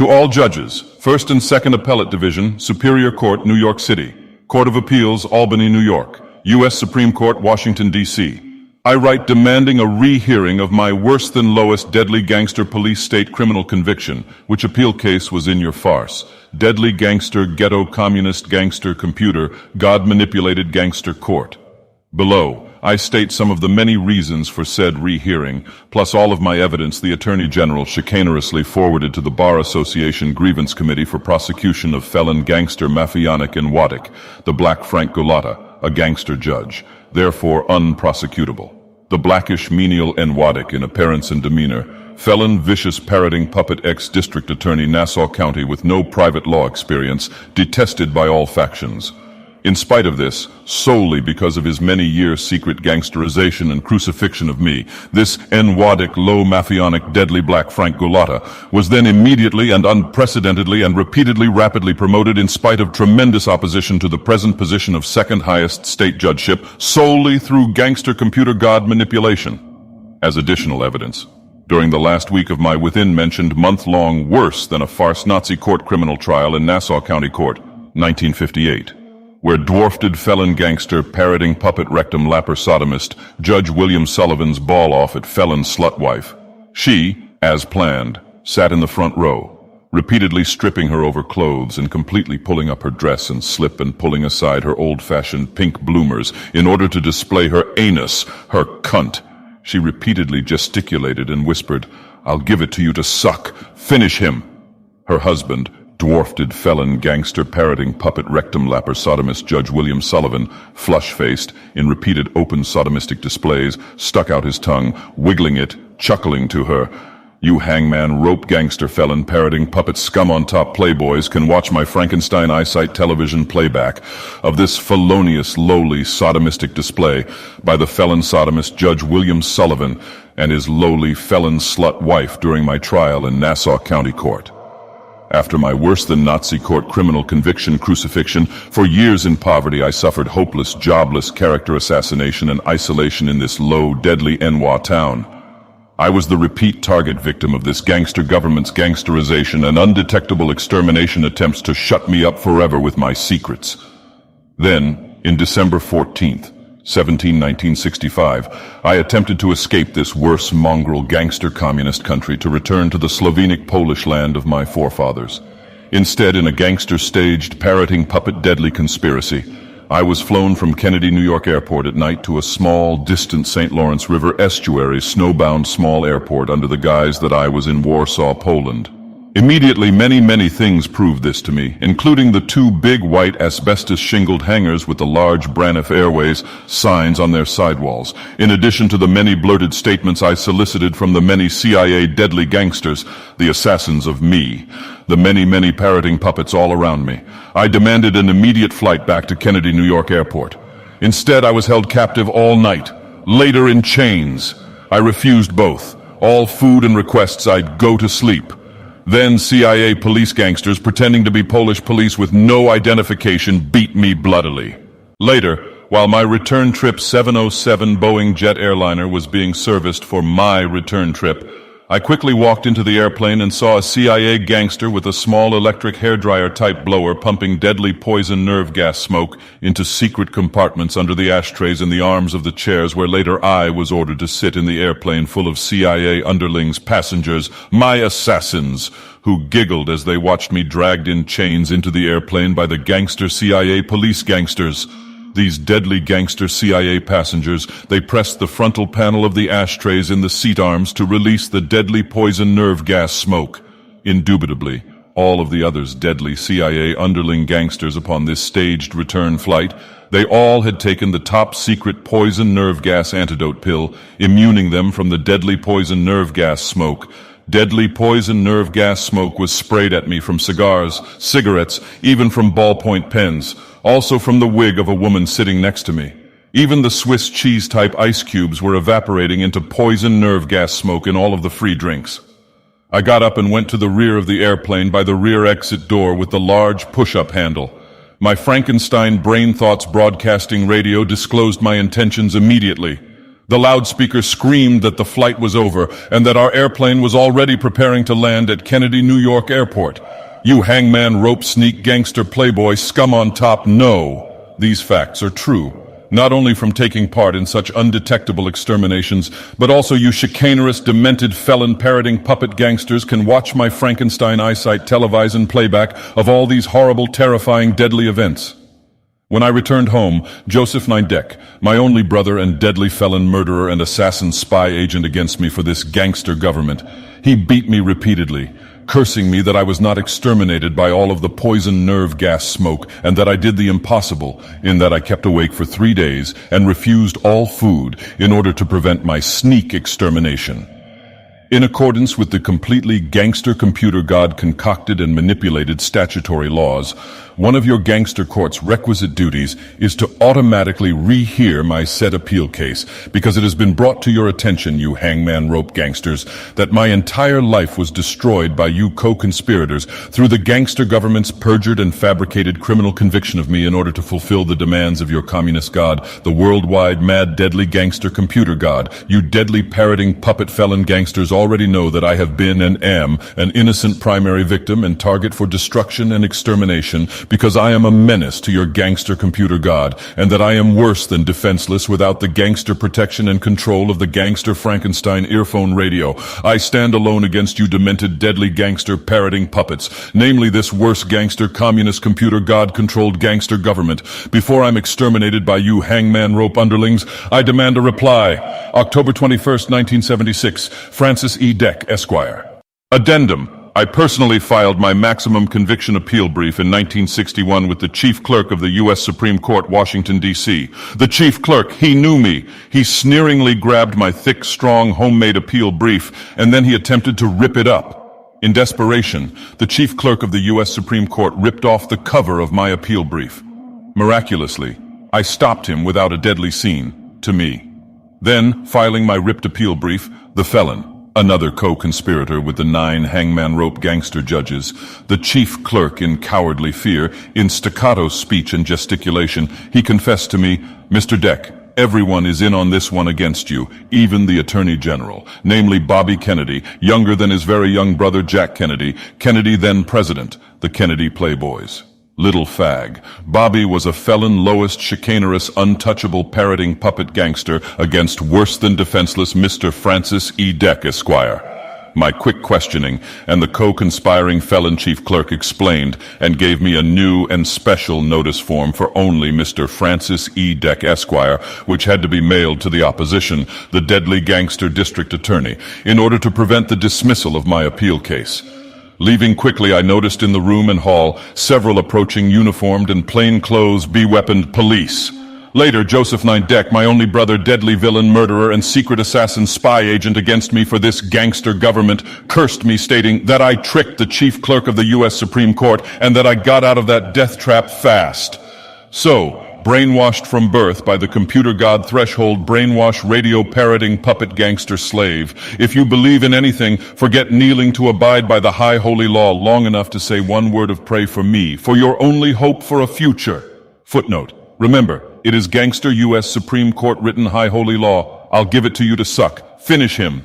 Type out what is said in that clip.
To all judges, First and Second Appellate Division, Superior Court, New York City, Court of Appeals, Albany, New York, U.S. Supreme Court, Washington, D.C. I write demanding a rehearing of my worse-than-lowest deadly gangster police state criminal conviction, which appeal case was in your farce. Deadly gangster, ghetto communist gangster computer, God-manipulated gangster court. Below, I state some of the many reasons for said rehearing, plus all of my evidence the Attorney General chicanerously forwarded to the Bar Association Grievance Committee for prosecution of felon gangster Mafianik and Waddick, the Black Frank Gulata, a gangster judge, therefore unprosecutable. The blackish menial Waddick in appearance and demeanor, felon vicious parroting puppet ex-district attorney Nassau County with no private law experience, detested by all factions. In spite of this, solely because of his many years secret gangsterization and crucifixion of me, this Waddick low mafionic deadly Black Frank Gulata was then immediately and unprecedentedly and repeatedly rapidly promoted in spite of tremendous opposition to the present position of second highest state judgeship solely through gangster computer god manipulation. As additional evidence, during the last week of my within-mentioned month-long worse than a farce Nazi court criminal trial in Nassau County Court, 1958, where dwarfed felon gangster parroting puppet rectum lapper sodomist Judge William Sullivan's ball off at felon slut wife. She, as planned, sat in the front row, repeatedly stripping her over clothes and completely pulling up her dress and slip and pulling aside her old-fashioned pink bloomers in order to display her anus, her cunt. She repeatedly gesticulated and whispered, "I'll give it to you to suck. Finish him." Her husband, dwarfed felon gangster parroting puppet rectum lapper sodomist Judge William Sullivan, flush-faced, in repeated open sodomistic displays, stuck out his tongue, wiggling it, chuckling to her, "You hangman rope gangster felon parroting puppet scum on top playboys can watch my Frankenstein eyesight television playback of this felonious, lowly, sodomistic display by the felon sodomist Judge William Sullivan and his lowly felon slut wife during my trial in Nassau County Court." After my worse-than-Nazi court criminal conviction crucifixion, for years in poverty I suffered hopeless, jobless character assassination and isolation in this low, deadly Enwa town. I was the repeat target victim of this gangster government's gangsterization and undetectable extermination attempts to shut me up forever with my secrets. Then, in December 14th, 1965, I attempted to escape this worse mongrel gangster communist country to return to the Slovenic Polish land of my forefathers. Instead, in a gangster-staged, parroting puppet deadly conspiracy, I was flown from Kennedy, New York Airport at night to a small, distant St. Lawrence River estuary snowbound small airport under the guise that I was in Warsaw, Poland. Immediately, many things proved this to me, including the two big white asbestos-shingled hangars with the large Braniff Airways signs on their sidewalls, in addition to the many blurted statements I solicited from the many CIA deadly gangsters, the assassins of me, the many parroting puppets all around me. I demanded an immediate flight back to Kennedy, New York Airport. Instead, I was held captive all night, later in chains. I refused both. All food and requests I'd go to sleep. Then CIA police gangsters pretending to be Polish police with no identification beat me bloodily. Later, while my return trip 707 Boeing jet airliner was being serviced for my return trip, I quickly walked into the airplane and saw a CIA gangster with a small electric hairdryer type blower pumping deadly poison nerve gas smoke into secret compartments under the ashtrays in the arms of the chairs where later I was ordered to sit in the airplane full of CIA underlings, passengers, my assassins, who giggled as they watched me dragged in chains into the airplane by the gangster CIA police gangsters. These deadly gangster CIA passengers, they pressed the frontal panel of the ashtrays in the seat arms to release the deadly poison nerve gas smoke. Indubitably, all of the others deadly CIA underling gangsters upon this staged return flight, they all had taken the top secret poison nerve gas antidote pill, immuning them from the deadly poison nerve gas smoke. Deadly poison nerve gas smoke was sprayed at me from cigars, cigarettes, even from ballpoint pens, also from the wig of a woman sitting next to me. Even the Swiss cheese-type ice cubes were evaporating into poison nerve gas smoke in all of the free drinks. I got up and went to the rear of the airplane by the rear exit door with the large push-up handle. My Frankenstein Brain Thoughts broadcasting radio disclosed my intentions immediately. The loudspeaker screamed that the flight was over and that our airplane was already preparing to land at Kennedy, New York Airport. You hangman rope sneak gangster playboy scum on top, no. These facts are true. Not only from taking part in such undetectable exterminations, but also you chicanerous, demented, felon-parroting puppet gangsters can watch my Frankenstein eyesight televise and playback of all these horrible, terrifying, deadly events. When I returned home, Joseph Nindek, my only brother and deadly felon murderer and assassin spy agent against me for this gangster government, he beat me repeatedly, cursing me that I was not exterminated by all of the poison nerve gas smoke and that I did the impossible, in that I kept awake for 3 days and refused all food in order to prevent my sneak extermination. In accordance with the completely gangster computer god concocted and manipulated statutory laws, one of your gangster court's requisite duties is to automatically rehear my said appeal case, because it has been brought to your attention, you hangman rope gangsters, that my entire life was destroyed by you co-conspirators through the gangster government's perjured and fabricated criminal conviction of me in order to fulfill the demands of your communist god, the worldwide mad deadly gangster computer god. You deadly parroting puppet felon gangsters already know that I have been and am an innocent primary victim and target for destruction and extermination, because I am a menace to your gangster computer god, and that I am worse than defenseless without the gangster protection and control of the gangster Frankenstein earphone radio. I stand alone against you demented, deadly gangster parroting puppets, namely this worse gangster communist computer god-controlled gangster government. Before I'm exterminated by you hangman rope underlings, I demand a reply. October 21st, 1976, Francis E. Deck, Esquire. Addendum. I personally filed my maximum conviction appeal brief in 1961 with the chief clerk of the U.S. Supreme Court, Washington, D.C. The chief clerk, he knew me. He sneeringly grabbed my thick, strong, homemade appeal brief, and then he attempted to rip it up. In desperation, the chief clerk of the U.S. Supreme Court ripped off the cover of my appeal brief. Miraculously, I stopped him without a deadly scene, to me. Then, filing my ripped appeal brief, the felon, another co-conspirator with the 9 hangman rope gangster judges, the chief clerk in cowardly fear, in staccato speech and gesticulation, he confessed to me, Mr. Deck, everyone is in on this one against you, even the Attorney General, namely Bobby Kennedy, younger than his very young brother Jack Kennedy, Kennedy then president, the Kennedy Playboys. Little fag. Bobby was a felon, lowest, chicanerous, untouchable, parroting puppet gangster against worse than defenseless Mr. Francis E. Deck, Esquire. My quick questioning and the co-conspiring felon chief clerk explained and gave me a new and special notice form for only Mr. Francis E. Deck, Esquire, which had to be mailed to the opposition, the deadly gangster district attorney, in order to prevent the dismissal of my appeal case. Leaving quickly, I noticed in the room and hall several approaching uniformed and plainclothes be-weaponed police. Later, Joseph Nindek, my only brother, deadly villain, murderer, and secret assassin spy agent against me for this gangster government, cursed me, stating that I tricked the chief clerk of the U.S. Supreme Court and that I got out of that death trap fast. So, brainwashed from birth by the computer god threshold brainwash radio parroting puppet gangster slave, if you believe in anything, forget kneeling to abide by the high holy law long enough to say one word of prayer for me, for your only hope for a future. Footnote. Remember, it is gangster U.S. Supreme Court written high holy law. I'll give it to you to suck. Finish him.